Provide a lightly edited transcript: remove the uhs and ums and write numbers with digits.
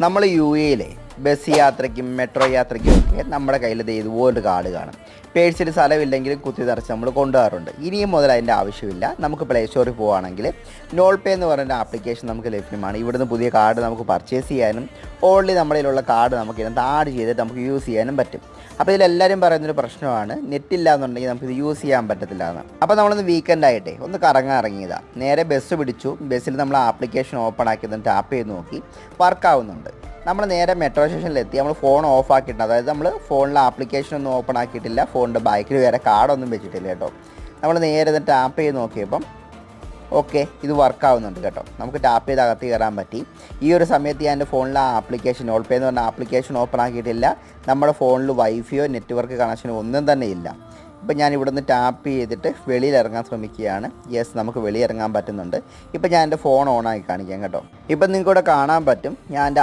നമ്മൾ യു എയിലെ ബസ് യാത്രയ്ക്കും മെട്രോ യാത്രയ്ക്കും ഒക്കെ നമ്മുടെ കയ്യിൽ ഇതുപോലൊരു കാർഡ് കാണും. പേഴ്സിൽ സ്ഥലമില്ലെങ്കിലും കുത്തി നിറച്ച് നമ്മൾ കൊണ്ടുപോകാറുണ്ട്. ഇനിയും മുതൽ അതിൻ്റെ ആവശ്യമില്ല. നമുക്ക് പ്ലേ സ്റ്റോറിൽ പോവുകയാണെങ്കിൽ നോൾ പേ എന്ന് പറയുന്ന ആപ്ലിക്കേഷൻ നമുക്ക് ലഭ്യമാണ്. ഇവിടുന്ന് പുതിയ കാർഡ് നമുക്ക് പർച്ചേസ് ചെയ്യാനും ഓൺലി നമ്മളിലുള്ള കാർഡ് നമുക്ക് ഇതിനകത്ത് ആഡ് ചെയ്തിട്ട് നമുക്ക് യൂസ് ചെയ്യാനും പറ്റും. അപ്പോൾ ഇതിലെല്ലാവരും പറയുന്നൊരു പ്രശ്നമാണ് നെറ്റില്ല എന്നുണ്ടെങ്കിൽ നമുക്കിത് യൂസ് ചെയ്യാൻ പറ്റത്തില്ല എന്ന്. അപ്പോൾ നമ്മളൊന്ന് വീക്കെൻഡായിട്ടേ ഒന്ന് കറങ്ങാൻ ഇറങ്ങിയതാണ്. നേരെ ബസ് പിടിച്ചു. ബസ്സിൽ നമ്മൾ ആപ്ലിക്കേഷൻ ഓപ്പൺ ആക്കി ടാപ്പ് ചെയ്ത് നോക്കി, വർക്കാവുന്നുണ്ട്. നമ്മൾ നേരെ മെട്രോ സ്റ്റേഷനിലെത്തി. നമ്മൾ ഫോൺ ഓഫ് ആക്കിയിട്ടുണ്ട്. അതായത് നമ്മൾ ഫോണിലെ ആപ്ലിക്കേഷൻ ഒന്നും ഓപ്പൺ ആക്കിയിട്ടില്ല. ഫോണിൻ്റെ ബാക്കിൽ വേറെ കാർഡൊന്നും വെച്ചിട്ടില്ല കേട്ടോ. നമ്മൾ നേരെ ടാപ്പ് ചെയ്ത് നോക്കിയപ്പം ഓക്കെ, ഇത് വർക്കാവുന്നുണ്ട് കേട്ടോ. നമുക്ക് ടാപ്പ് ചെയ്ത് അകത്ത് കയറാൻ പറ്റി. ഈ ഒരു സമയത്ത് ഞാൻ എൻ്റെ ഫോണിലെ ആപ്ലിക്കേഷൻ നോൾ പേ എന്ന് പറഞ്ഞ ആപ്ലിക്കേഷൻ ഓപ്പൺ ആക്കിയിട്ടില്ല. നമ്മുടെ ഫോണിൽ വൈഫൈയോ നെറ്റ്വർക്ക് കണക്ഷനോ ഒന്നും തന്നെ ഇല്ല. ഇപ്പം ഞാൻ ഇവിടുന്ന് ടാപ്പ് ചെയ്തിട്ട് വെളിയിലിറങ്ങാൻ ശ്രമിക്കുകയാണ്. യെസ്, നമുക്ക് വെളിയിറങ്ങാൻ പറ്റുന്നുണ്ട്. ഇപ്പം ഞാൻ എൻ്റെ ഫോൺ ഓണാക്കി കാണിക്കാം കേട്ടോ. ഇപ്പം നിങ്ങൾക്കിവിടെ കാണാൻ പറ്റും ഞാൻ എൻ്റെ